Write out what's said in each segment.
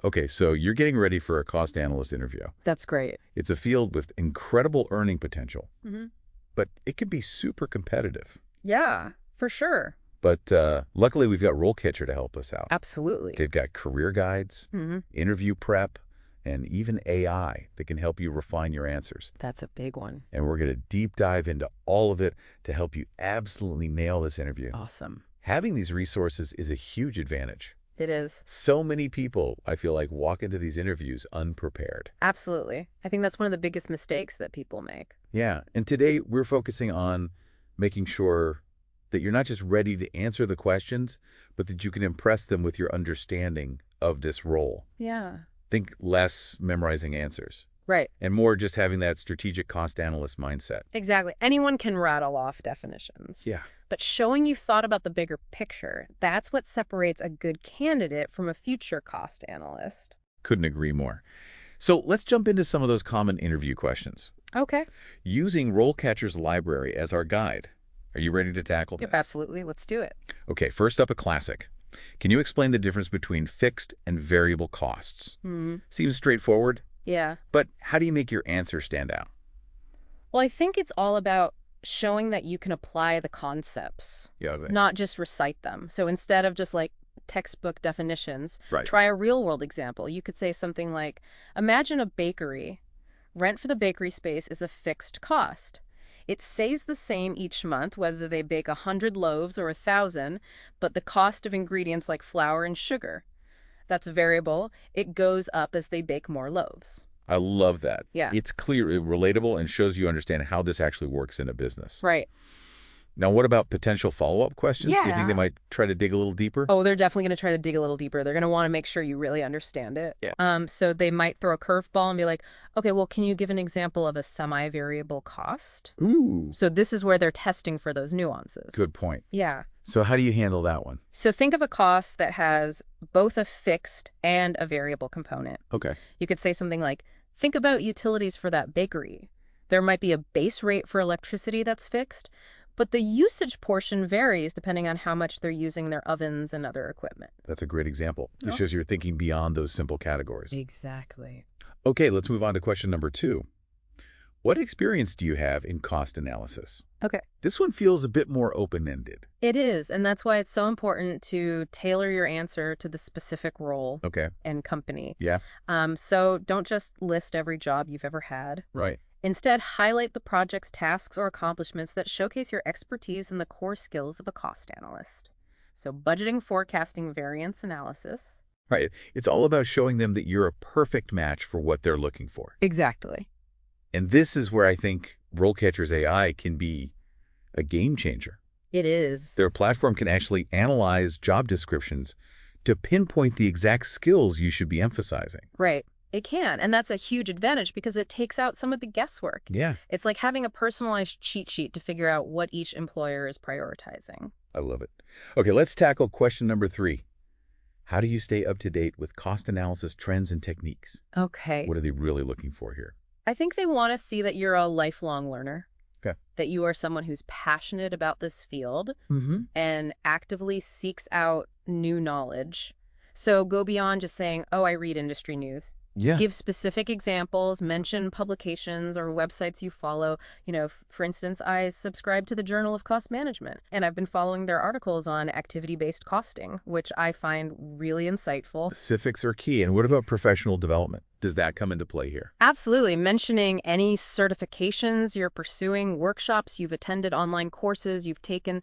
Okay, so you're getting ready for a cost analyst interview. That's great. It's a field with incredible earning potential, Mm-hmm. but it can be super competitive. Yeah, for sure. But luckily, we've got RoleCatcher to help us out. Absolutely. They've got career guides, Mm-hmm. interview prep, and even AI that can help you refine your answers. That's a big one. And we're going to deep dive into all of it to help you absolutely nail this interview. Awesome. Having these resources is a huge advantage. It is. So many people, I feel like, walk into these interviews unprepared. Absolutely. I think that's one of the biggest mistakes that people make. Yeah, and today we're focusing on making sure that you're not just ready to answer the questions, but that you can impress them with your understanding of this role. Yeah. Think less memorizing answers Right. and more just having that strategic cost analyst mindset. Exactly. Anyone can rattle off definitions. Yeah. But showing you've thought about the bigger picture, that's what separates a good candidate from a future cost analyst. Couldn't agree more. So let's jump into some of those common interview questions. Okay. Using RoleCatcher's library as our guide. Are you ready to tackle this? Yep, absolutely. Let's do it. Okay, first up, a classic. Can you explain the difference between fixed and variable costs? Seems straightforward, Yeah. but how do you make your answer stand out? Well, I think it's all about showing that you can apply the concepts, Yeah, not just recite them. So instead of just like textbook definitions, right. try a real world example. You could say something like, imagine a bakery. Rent for the bakery space is a fixed cost. It stays the same each month, whether they bake 100 loaves or 1,000, but the cost of ingredients like flour and sugar, that's variable. It goes up as they bake more loaves. I love that. Yeah. It's clear, relatable, and shows you understand how this actually works in a business. Right. Now, what about potential follow-up questions? Do you think Yeah. they might try to dig a little deeper? Oh, they're definitely going to try to dig a little deeper. They're going to want to make sure you really understand it. Yeah. So they might throw a curveball and be like, okay, well, can you give an example of a semi-variable cost? Ooh, So this is where they're testing for those nuances. good point. Yeah. So how do you handle that one? So think of a cost that has both a fixed and a variable component. Okay. You could say something like, think about utilities for that bakery. There might be a base rate for electricity that's fixed, but the usage portion varies depending on how much they're using their ovens and other equipment. That's a great example. It Oh. shows you're thinking beyond those simple categories. Exactly. Okay, let's move on to question number 2. What experience do you have in cost analysis? Okay. This one feels a bit more open-ended. It is, and that's why it's so important to tailor your answer to the specific role Okay. and company. Yeah. So don't just list every job you've ever had. Right. Instead, highlight the project's tasks or accomplishments that showcase your expertise in the core skills of a cost analyst. So budgeting, forecasting, variance analysis. Right. It's all about showing them that you're a perfect match for what they're looking for. Exactly. And this is where I think RoleCatcher's AI can be a game changer. It is. Their platform can actually analyze job descriptions to pinpoint the exact skills you should be emphasizing. Right. It can, and that's a huge advantage because it takes out some of the guesswork. Yeah. It's like having a personalized cheat sheet to figure out what each employer is prioritizing. I love it. Okay, let's tackle question number 3. How do you stay up to date with cost analysis trends and techniques? Okay. What are they really looking for here? I think they want to see that you're a lifelong learner. Okay. That you are someone who's passionate about this field Mm-hmm. and actively seeks out new knowledge. So go beyond just saying, oh, I read industry news. Yeah. Give specific examples, mention publications or websites you follow. You know, for instance, I subscribe to the Journal of Cost Management, and I've been following their articles on activity-based costing, which I find really insightful. Specifics are key. And what about professional development? Does that come into play here? Absolutely. Mentioning any certifications you're pursuing, workshops you've attended, online courses you've taken,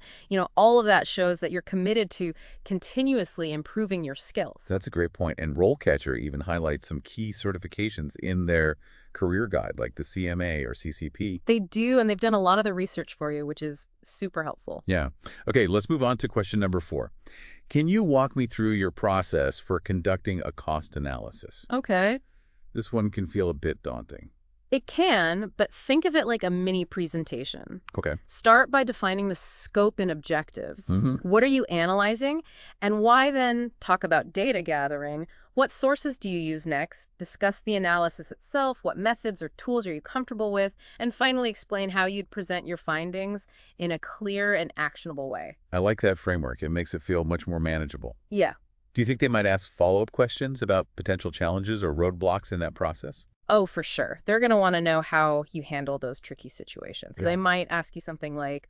all of that shows that you're committed to continuously improving your skills. That's a great point. And RoleCatcher even highlights some key certifications in their career guide, like the CMA or CCP. They do, and they've done a lot of the research for you, which is super helpful. Yeah. Okay, let's move on to question number 4. Can you walk me through your process for conducting a cost analysis? Okay. This one can feel a bit daunting. It can, but think of it like a mini presentation. Okay. Start by defining the scope and objectives. What are you analyzing? And why then talk about data gathering? What sources do you use next? Discuss the analysis itself. What methods or tools are you comfortable with? And finally, explain how you'd present your findings in a clear and actionable way. I like that framework. It makes it feel much more manageable. Yeah. Do you think they might ask follow-up questions about potential challenges or roadblocks in that process? Oh, for sure. They're going to want to know how you handle those tricky situations. So Yeah. they might ask you something like,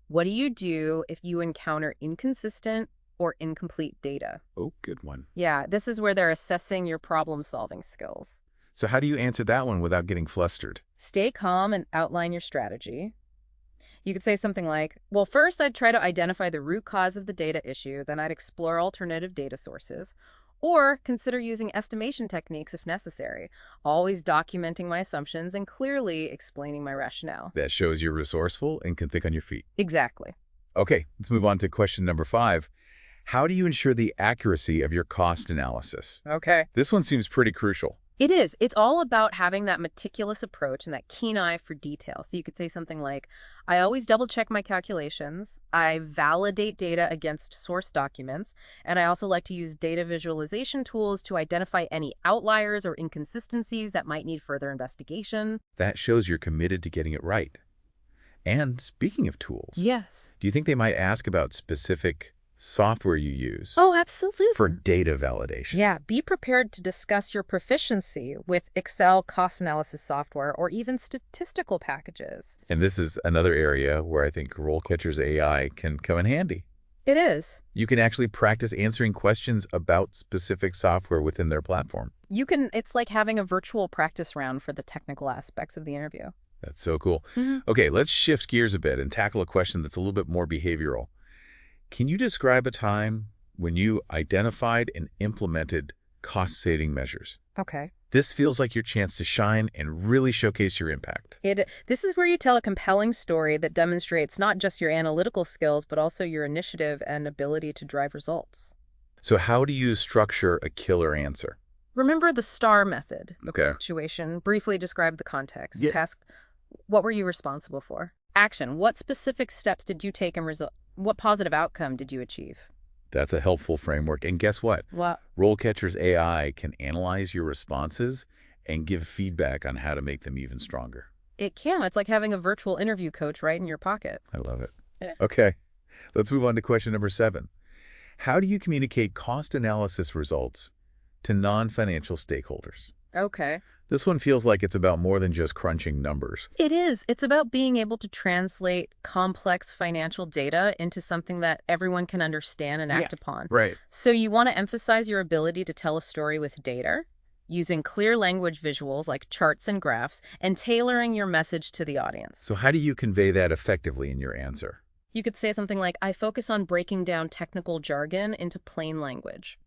what do you do if you encounter inconsistent or incomplete data? Oh, good one. Yeah, this is where they're assessing your problem-solving skills. So how do you answer that one without getting flustered? Stay calm and outline your strategy. You could say something like, well, first I'd try to identify the root cause of the data issue, then I'd explore alternative data sources, or consider using estimation techniques if necessary, always documenting my assumptions and clearly explaining my rationale. That shows you're resourceful and can think on your feet. Exactly. Okay, let's move on to question number 5. How do you ensure the accuracy of your cost analysis? Okay. This one seems pretty crucial. It is. It's all about having that meticulous approach and that keen eye for detail. So you could say something like, I always double check my calculations, I validate data against source documents, and I also like to use data visualization tools to identify any outliers or inconsistencies that might need further investigation. That shows you're committed to getting it right. And speaking of tools, Yes. do you think they might ask about specific software you use Oh, absolutely. for data validation? Yeah, be prepared to discuss your proficiency with Excel cost analysis software or even statistical packages. And this is another area where I think RoleCatcher's AI can come in handy. It is. You can actually practice answering questions about specific software within their platform. It's like having a virtual practice round for the technical aspects of the interview. That's so cool. Okay, let's shift gears a bit and tackle a question that's a little bit more behavioral. Can you describe a time when you identified and implemented cost-saving measures? Okay. This feels like your chance to shine and really showcase your impact. This is where you tell a compelling story that demonstrates not just your analytical skills, but also your initiative and ability to drive results. So how do you structure a killer answer? Remember the STAR method. Okay. Situation. Briefly describe the context. Yeah. Task. What were you responsible for? Action. What specific steps did you take and what positive outcome did you achieve? That's a helpful framework. And guess what? What? RoleCatcher's AI can analyze your responses and give feedback on how to make them even stronger. It can. It's like having a virtual interview coach right in your pocket. I love it. Yeah. Okay, let's move on to question number 7. How do you communicate cost analysis results to non-financial stakeholders? Okay. This one feels like it's about more than just crunching numbers. It is. It's about being able to translate complex financial data into something that everyone can understand and act upon. Right. So you want to emphasize your ability to tell a story with data, using clear language visuals like charts and graphs, and tailoring your message to the audience. So how do you convey that effectively in your answer? You could say something like, I focus on breaking down technical jargon into plain language.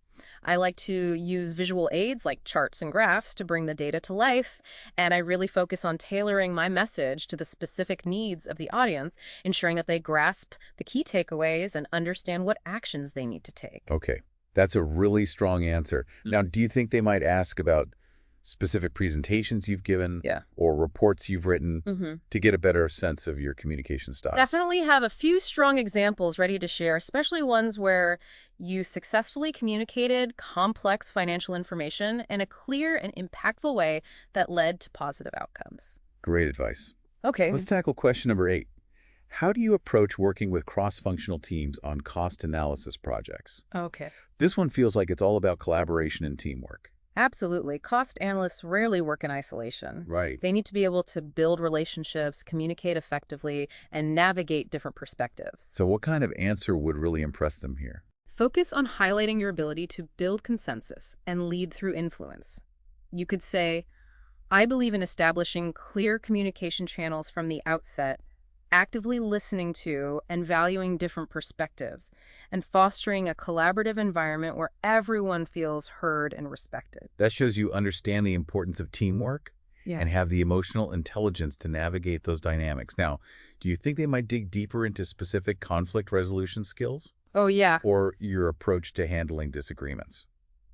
I like to use visual aids like charts and graphs to bring the data to life, and I really focus on tailoring my message to the specific needs of the audience, ensuring that they grasp the key takeaways and understand what actions they need to take. Okay, that's a really strong answer. Now, do you think they might ask about specific presentations you've given or reports you've written to get a better sense of your communication style? Definitely have a few strong examples ready to share, especially ones where you successfully communicated complex financial information in a clear and impactful way that led to positive outcomes. Great advice. Okay. Let's tackle question number 8. How do you approach working with cross-functional teams on cost analysis projects? Okay. This one feels like it's all about collaboration and teamwork. Absolutely. Cost analysts rarely work in isolation. Right. They need to be able to build relationships, communicate effectively, and navigate different perspectives. So what kind of answer would really impress them here? Focus on highlighting your ability to build consensus and lead through influence. You could say, I believe in establishing clear communication channels from the outset, actively listening to and valuing different perspectives, and fostering a collaborative environment where everyone feels heard and respected. That shows you understand the importance of teamwork and have the emotional intelligence to navigate those dynamics. Now, do you think they might dig deeper into specific conflict resolution skills? Oh, yeah. Or your approach to handling disagreements?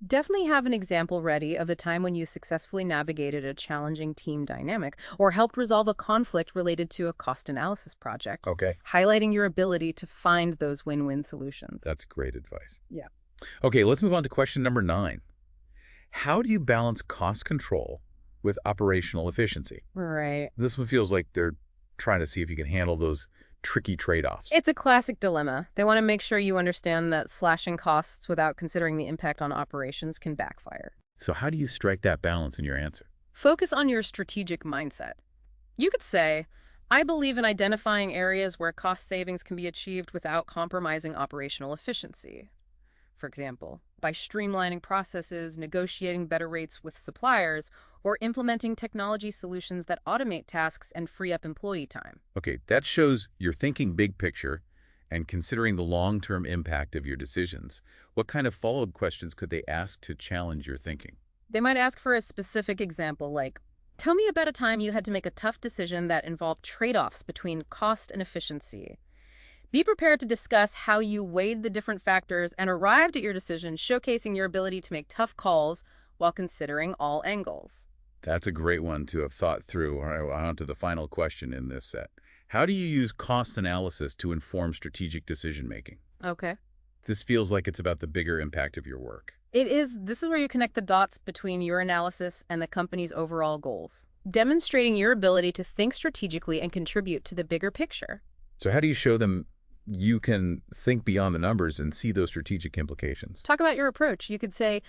Definitely have an example ready of a time when you successfully navigated a challenging team dynamic or helped resolve a conflict related to a cost analysis project. Okay. Highlighting your ability to find those win-win solutions. That's great advice. Yeah. Okay, let's move on to question number 9. How do you balance cost control with operational efficiency? Right. This one feels like they're trying to see if you can handle those tricky trade-offs. It's a classic dilemma. They want to make sure you understand that slashing costs without considering the impact on operations can backfire. So how do you strike that balance in your answer? Focus on your strategic mindset. You could say, I believe in identifying areas where cost savings can be achieved without compromising operational efficiency. For example, by streamlining processes, negotiating better rates with suppliers, or implementing technology solutions that automate tasks and free up employee time. Okay, that shows you're thinking big picture and considering the long-term impact of your decisions. What kind of follow-up questions could they ask to challenge your thinking? They might ask for a specific example like, tell me about a time you had to make a tough decision that involved trade-offs between cost and efficiency. Be prepared to discuss how you weighed the different factors and arrived at your decision, showcasing your ability to make tough calls while considering all angles. That's a great one to have thought through. All right, on to the final question in this set. How do you use cost analysis to inform strategic decision-making? Okay. This feels like it's about the bigger impact of your work. It is. This is where you connect the dots between your analysis and the company's overall goals, demonstrating your ability to think strategically and contribute to the bigger picture. So how do you show them you can think beyond the numbers and see those strategic implications? Talk about your approach. You could say,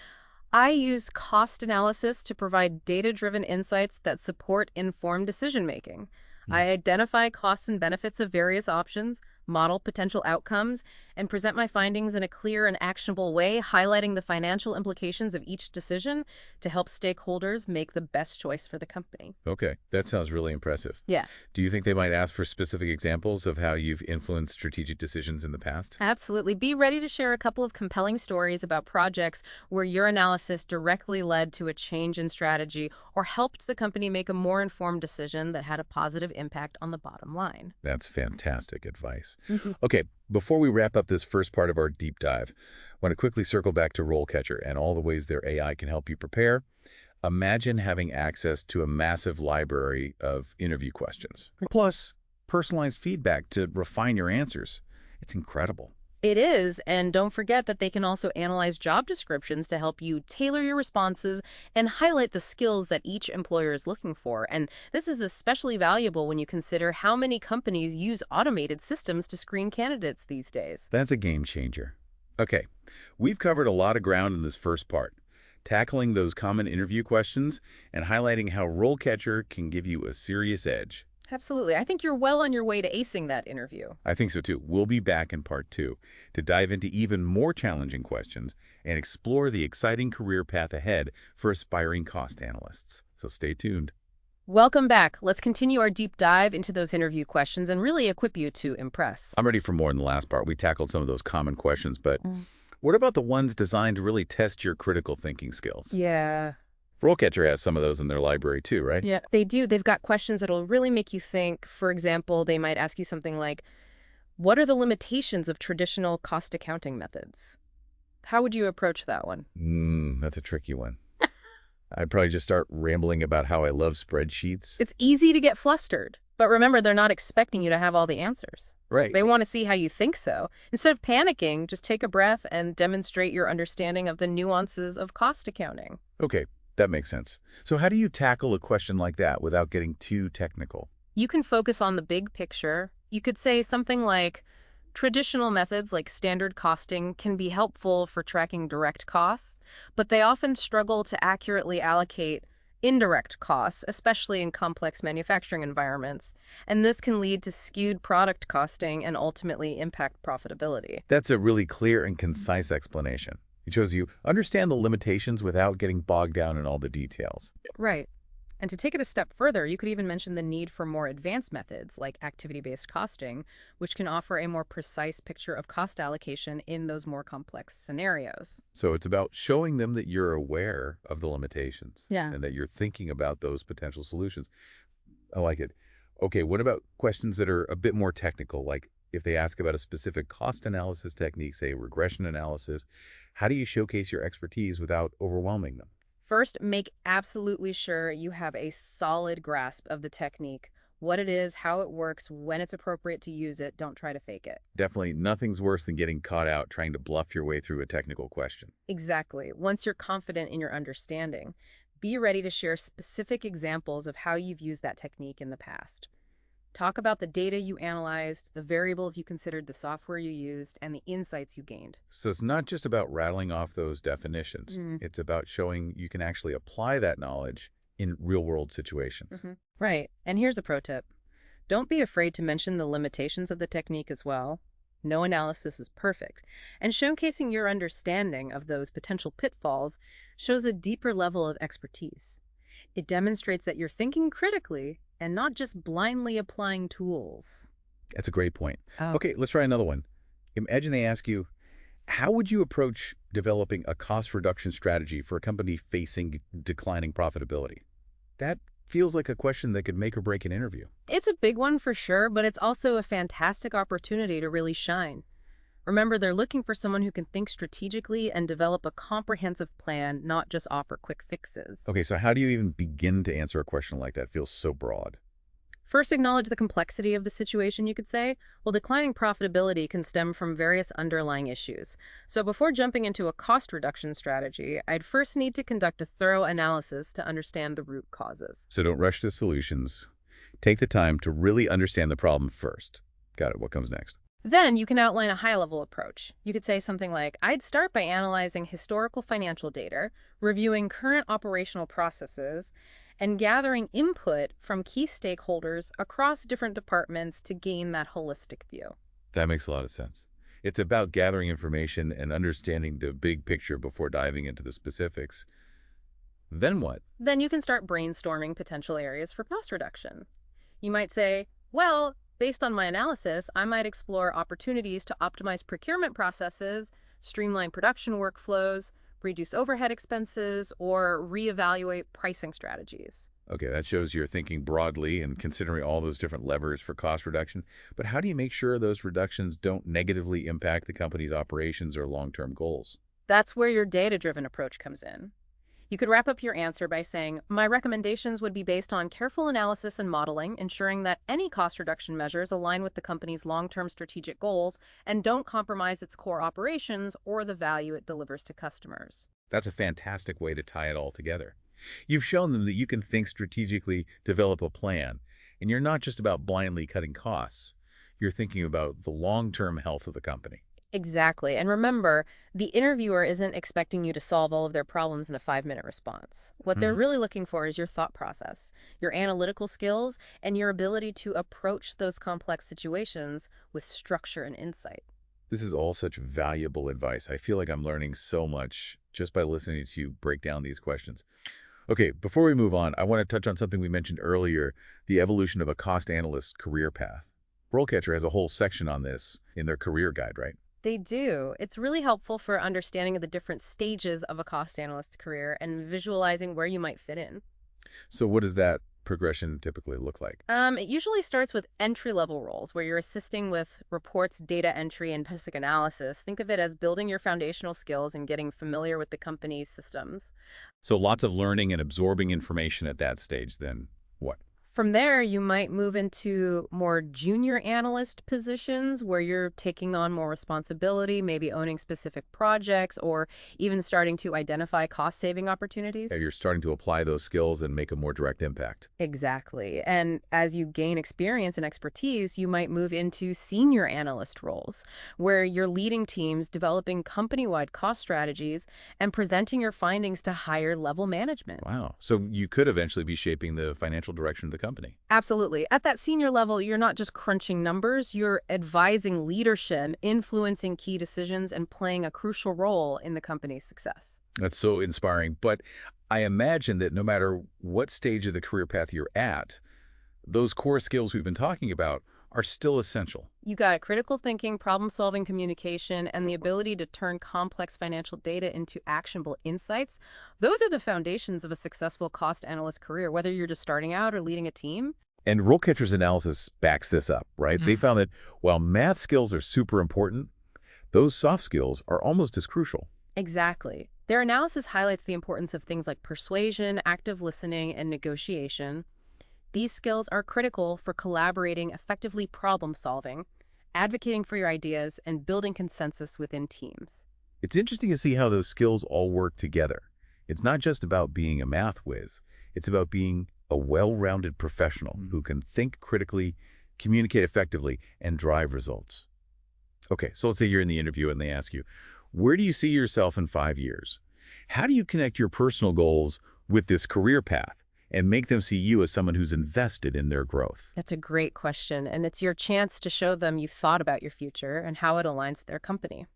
I use cost analysis to provide data-driven insights that support informed decision-making. I identify costs and benefits of various options, model potential outcomes, and present my findings in a clear and actionable way, highlighting the financial implications of each decision to help stakeholders make the best choice for the company. Okay, that sounds really impressive. Yeah. Do you think they might ask for specific examples of how you've influenced strategic decisions in the past? Absolutely. Be ready to share a couple of compelling stories about projects where your analysis directly led to a change in strategy or helped the company make a more informed decision that had a positive impact on the bottom line. That's fantastic advice. Okay, before we wrap up this first part of our deep dive, I want to quickly circle back to RoleCatcher and all the ways their AI can help you prepare. Imagine having access to a massive library of interview questions, plus personalized feedback to refine your answers. It's incredible. It is, and don't forget that they can also analyze job descriptions to help you tailor your responses and highlight the skills that each employer is looking for. And this is especially valuable when you consider how many companies use automated systems to screen candidates these days. That's a game changer. Okay, we've covered a lot of ground in this first part, tackling those common interview questions and highlighting how RoleCatcher can give you a serious edge. Absolutely. I think you're well on your way to acing that interview. I think so too. We'll be back in part 2 to dive into even more challenging questions and explore the exciting career path ahead for aspiring cost analysts. So stay tuned. Welcome back. Let's continue our deep dive into those interview questions and really equip you to impress. I'm ready for more in the last part. We tackled some of those common questions, but what about the ones designed to really test your critical thinking skills? Yeah. RoleCatcher has some of those in their library too, right? Yeah, they do. They've got questions that'll really make you think. For example, they might ask you something like, what are the limitations of traditional cost accounting methods? How would you approach that one? That's a tricky one. I'd probably just start rambling about how I love spreadsheets. It's easy to get flustered, but remember, they're not expecting you to have all the answers. Right. They want to see how you think so. Instead of panicking, just take a breath and demonstrate your understanding of the nuances of cost accounting. Okay. That makes sense. So how do you tackle a question like that without getting too technical? You can focus on the big picture. You could say something like, traditional methods like standard costing can be helpful for tracking direct costs, but they often struggle to accurately allocate indirect costs, especially in complex manufacturing environments. And this can lead to skewed product costing and ultimately impact profitability. That's a really clear and concise explanation. It shows you understand the limitations without getting bogged down in all the details. Right. And to take it a step further, you could even mention the need for more advanced methods like activity-based costing, which can offer a more precise picture of cost allocation in those more complex scenarios. So it's about showing them that you're aware of the limitations Yeah. and that you're thinking about those potential solutions. I like it. Okay, what about questions that are a bit more technical, like if they ask about a specific cost analysis technique, say regression analysis, how do you showcase your expertise without overwhelming them? First, make absolutely sure you have a solid grasp of the technique, what it is, how it works, when it's appropriate to use it. Don't try to fake it. Definitely nothing's worse than getting caught out trying to bluff your way through a technical question. Exactly. Once you're confident in your understanding, be ready to share specific examples of how you've used that technique in the past. Talk about the data you analyzed, the variables you considered, the software you used, and the insights you gained. So it's not just about rattling off those definitions. It's about showing you can actually apply that knowledge in real-world situations. Right. And here's a pro tip. Don't be afraid to mention the limitations of the technique as well. No analysis is perfect, and showcasing your understanding of those potential pitfalls shows a deeper level of expertise. It demonstrates that you're thinking critically and not just blindly applying tools. That's a great point. Oh. Okay, let's try another one. Imagine they ask you, how would you approach developing a cost reduction strategy for a company facing declining profitability? That feels like a question that could make or break an interview. It's a big one for sure, but it's also a fantastic opportunity to really shine. Remember, they're looking for someone who can think strategically and develop a comprehensive plan, not just offer quick fixes. Okay, so how do you even begin to answer a question like that? It feels so broad. First, acknowledge the complexity of the situation, you could say. Well, declining profitability can stem from various underlying issues. So before jumping into a cost reduction strategy, I'd first need to conduct a thorough analysis to understand the root causes. So don't rush to solutions. Take the time to really understand the problem first. Got it. What comes next? Then you can outline a high-level approach. You could say something like, I'd start by analyzing historical financial data, reviewing current operational processes, and gathering input from key stakeholders across different departments to gain that holistic view. That makes a lot of sense. It's about gathering information and understanding the big picture before diving into the specifics. Then what? Then you can start brainstorming potential areas for cost reduction. You might say, well, based on my analysis, I might explore opportunities to optimize procurement processes, streamline production workflows, reduce overhead expenses, or reevaluate pricing strategies. Okay, that shows you're thinking broadly and considering all those different levers for cost reduction. But how do you make sure those reductions don't negatively impact the company's operations or long-term goals? That's where your data-driven approach comes in. You could wrap up your answer by saying, my recommendations would be based on careful analysis and modeling, ensuring that any cost reduction measures align with the company's long-term strategic goals and don't compromise its core operations or the value it delivers to customers. That's a fantastic way to tie it all together. You've shown them that you can think strategically, develop a plan, and you're not just about blindly cutting costs. You're thinking about the long-term health of the company. Exactly. And remember, the interviewer isn't expecting you to solve all of their problems in a 5-minute response. What they're really looking for is your thought process, your analytical skills, and your ability to approach those complex situations with structure and insight. This is all such valuable advice. I feel like I'm learning so much just by listening to you break down these questions. Okay, before we move on, I want to touch on something we mentioned earlier, the evolution of a cost analyst career path. RoleCatcher has a whole section on this in their career guide, right? They do. It's really helpful for understanding of the different stages of a cost analyst career and visualizing where you might fit in. So what does that progression typically look like? It usually starts with entry-level roles where you're assisting with reports, data entry, and basic analysis. Think of it as building your foundational skills and getting familiar with the company's systems. So lots of learning and absorbing information at that stage, then what? From there, you might move into more junior analyst positions where you're taking on more responsibility, maybe owning specific projects, or even starting to identify cost-saving opportunities. Yeah, you're starting to apply those skills and make a more direct impact. Exactly. And as you gain experience and expertise, you might move into senior analyst roles, where you're leading teams, developing company-wide cost strategies, and presenting your findings to higher-level management. Wow. So you could eventually be shaping the financial direction of the company. Absolutely. At that senior level, you're not just crunching numbers, you're advising leadership, influencing key decisions, and playing a crucial role in the company's success. That's so inspiring. But I imagine that no matter what stage of the career path you're at, those core skills we've been talking about are still essential. You got critical thinking, problem-solving communication, and the ability to turn complex financial data into actionable insights. Those are the foundations of a successful cost analyst career, whether you're just starting out or leading a team. And RoleCatcher's analysis backs this up, right? They found that while math skills are super important, those soft skills are almost as crucial. Exactly. Their analysis highlights the importance of things like persuasion, active listening, and negotiation. These skills are critical for collaborating, effectively problem-solving, advocating for your ideas, and building consensus within teams. It's interesting to see how those skills all work together. It's not just about being a math whiz. It's about being a well-rounded professional who can think critically communicate effectively, and drive results. Okay, so let's say you're in the interview and they ask you, where do you see yourself in 5 years? How do you connect your personal goals with this career path and make them see you as someone who's invested in their growth? That's a great question, and it's your chance to show them you've thought about your future and how it aligns with their company.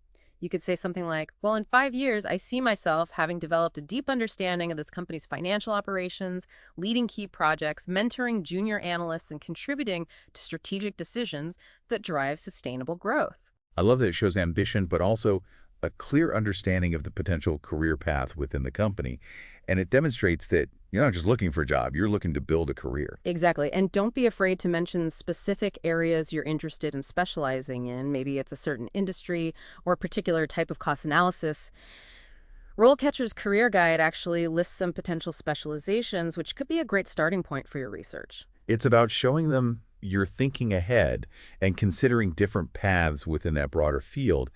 You could say something like, well, in 5 years, I see myself having developed a deep understanding of this company's financial operations, leading key projects, mentoring junior analysts, and contributing to strategic decisions that drive sustainable growth. I love that it shows ambition, but also a clear understanding of the potential career path within the company. And it demonstrates that you're not just looking for a job, you're looking to build a career. Exactly. And don't be afraid to mention specific areas you're interested in specializing in. Maybe it's a certain industry or a particular type of cost analysis. RoleCatcher's Career Guide actually lists some potential specializations, which could be a great starting point for your research. It's about showing them you're thinking ahead and considering different paths within that broader field.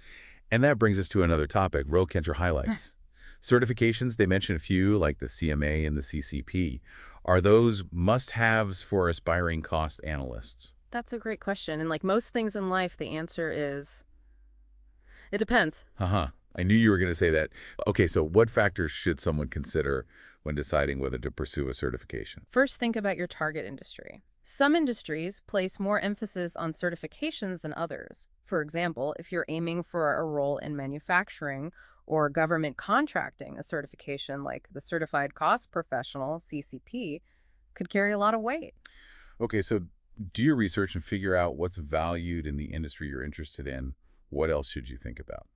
And that brings us to another topic, RoleCatcher highlights. Certifications, they mention a few, like the CMA and the CCP. Are those must-haves for aspiring cost analysts? That's a great question. And like most things in life, the answer is, it depends. I knew you were going to say that. Okay, so what factors should someone consider when deciding whether to pursue a certification? First, think about your target industry. Some industries place more emphasis on certifications than others. For example, if you're aiming for a role in manufacturing or government contracting, a certification like the Certified Cost Professional, CCP, could carry a lot of weight. Okay, so do your research and figure out what's valued in the industry you're interested in. What else should you think about?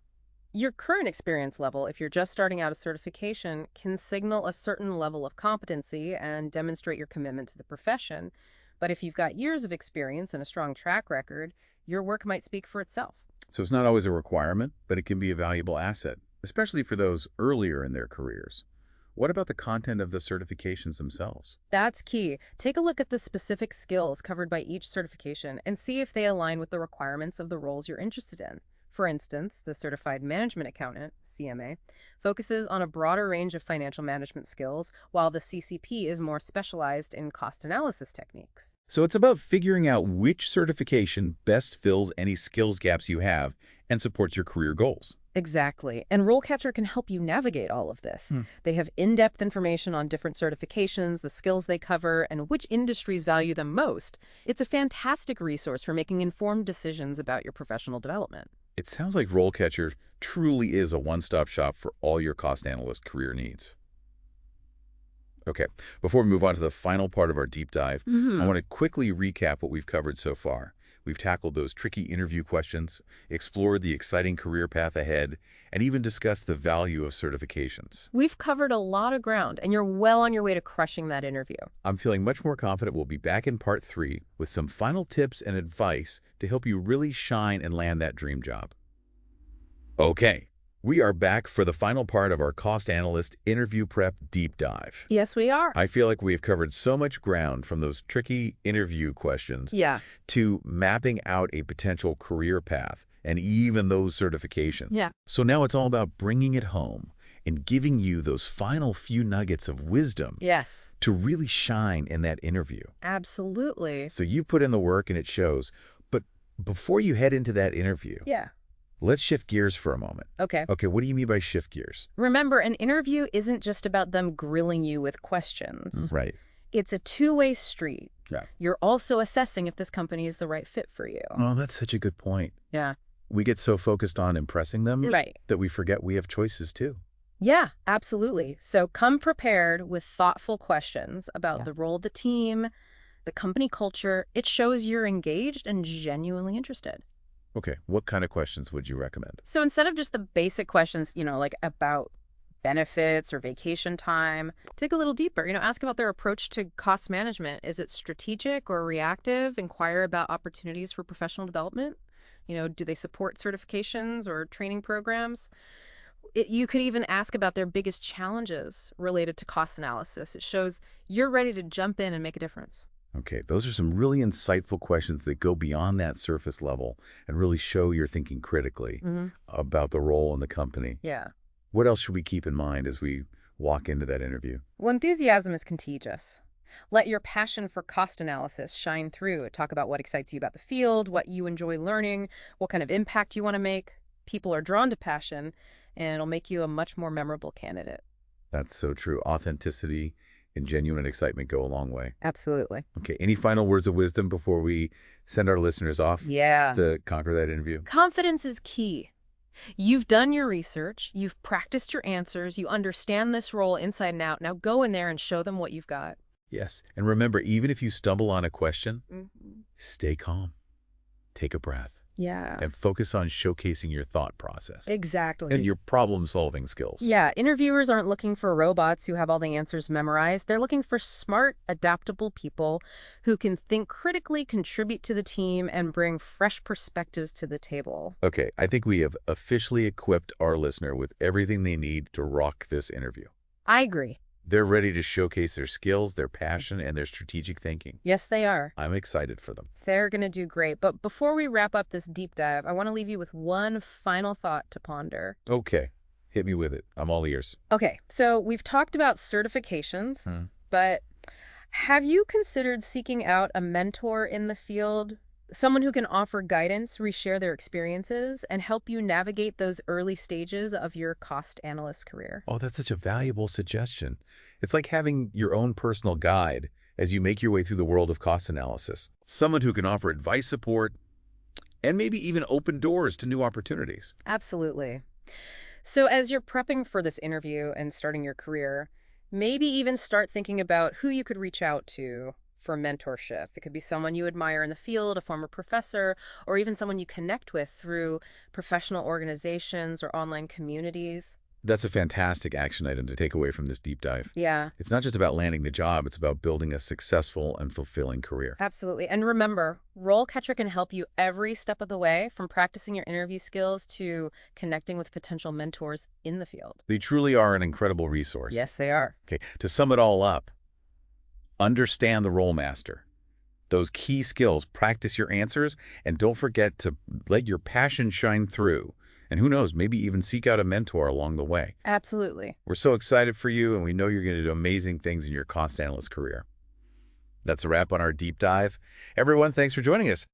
Your current experience level, if you're just starting out a certification, can signal a certain level of competency and demonstrate your commitment to the profession. But if you've got years of experience and a strong track record, your work might speak for itself. So it's not always a requirement, but it can be a valuable asset, especially for those earlier in their careers. What about the content of the certifications themselves? That's key. Take a look at the specific skills covered by each certification and see if they align with the requirements of the roles you're interested in. For instance, the Certified Management Accountant, CMA, focuses on a broader range of financial management skills, while the CCP is more specialized in cost analysis techniques. So it's about figuring out which certification best fills any skills gaps you have and supports your career goals. Exactly. And RoleCatcher can help you navigate all of this. They have in-depth information on different certifications, the skills they cover, and which industries value them most. It's a fantastic resource for making informed decisions about your professional development. It sounds like RoleCatcher truly is a one-stop shop for all your cost analyst career needs. Okay, before we move on to the final part of our deep dive, I want to quickly recap what we've covered so far. We've tackled those tricky interview questions, explored the exciting career path ahead, and even discussed the value of certifications. We've covered a lot of ground, and you're well on your way to crushing that interview. I'm feeling much more confident we'll be back in part 3 with some final tips and advice to help you really shine and land that dream job. Okay, we are back for the final part of our Cost Analyst interview prep deep dive. Yes, we are. I feel like we've covered so much ground from those tricky interview questions to mapping out a potential career path and even those certifications. So now it's all about bringing it home and giving you those final few nuggets of wisdom to really shine in that interview. Absolutely. So you've put in the work and it shows. But before you head into that interview, let's shift gears for a moment. Okay, what do you mean by shift gears? Remember, an interview isn't just about them grilling you with questions. Right. It's a two-way street. Yeah. You're also assessing if this company is the right fit for you. Oh, that's such a good point. Yeah. We get so focused on impressing them that we forget we have choices too. Yeah, absolutely. So come prepared with thoughtful questions about the role of the team, the company culture. It shows you're engaged and genuinely interested. Okay, what kind of questions would you recommend? So instead of just the basic questions, like about benefits or vacation time, dig a little deeper. Ask about their approach to cost management. Is it strategic or reactive? Inquire about opportunities for professional development. Do they support certifications or training programs? You could even ask about their biggest challenges related to cost analysis. It shows you're ready to jump in and make a difference. Okay, those are some really insightful questions that go beyond that surface level and really show you're thinking critically about the role in the company. Yeah. What else should we keep in mind as we walk into that interview? Well, enthusiasm is contagious. Let your passion for cost analysis shine through. Talk about what excites you about the field, what you enjoy learning, what kind of impact you want to make. People are drawn to passion, and it'll make you a much more memorable candidate. That's so true. Authenticity and genuine excitement go a long way. Absolutely. Okay, any final words of wisdom before we send our listeners off Yeah. to conquer that interview? Confidence is key. You've done your research, you've practiced your answers, you understand this role inside and out. Now go in there and show them what you've got. Yes, and remember, even if you stumble on a question, Mm-hmm. stay calm, take a breath, Yeah. and focus on showcasing your thought process Exactly. and your problem-solving skills. Yeah, interviewers aren't looking for robots who have all the answers memorized. They're looking for smart, adaptable people who can think critically, contribute to the team, and bring fresh perspectives to the table. Okay, I think we have officially equipped our listener with everything they need to rock this interview. I agree. They're ready to showcase their skills, their passion, and their strategic thinking. Yes, they are. I'm excited for them. They're going to do great. But before we wrap up this deep dive, I want to leave you with one final thought to ponder. Okay, hit me with it. I'm all ears. Okay, so we've talked about certifications, but have you considered seeking out a mentor in the field? Someone who can offer guidance, reshare their experiences, and help you navigate those early stages of your cost analyst career. Oh, that's such a valuable suggestion. It's like having your own personal guide as you make your way through the world of cost analysis. Someone who can offer advice, support, and maybe even open doors to new opportunities. Absolutely. So as you're prepping for this interview and starting your career, maybe even start thinking about who you could reach out to for mentorship. It could be someone you admire in the field, a former professor, or even someone you connect with through professional organizations or online communities. That's a fantastic action item to take away from this deep dive. Yeah, It's not just about landing the job, it's about building a successful and fulfilling career. absolutely. And remember, RoleCatcher can help you every step of the way, from practicing your interview skills to connecting with potential mentors in the field. They truly are an incredible resource. Yes, they are. Okay, to sum it all up, understand the role master. Those key skills, practice your answers, and don't forget to let your passion shine through. And who knows, maybe even seek out a mentor along the way. Absolutely. We're so excited for you, and we know you're going to do amazing things in your cost analyst career. That's a wrap on our deep dive. Everyone, thanks for joining us.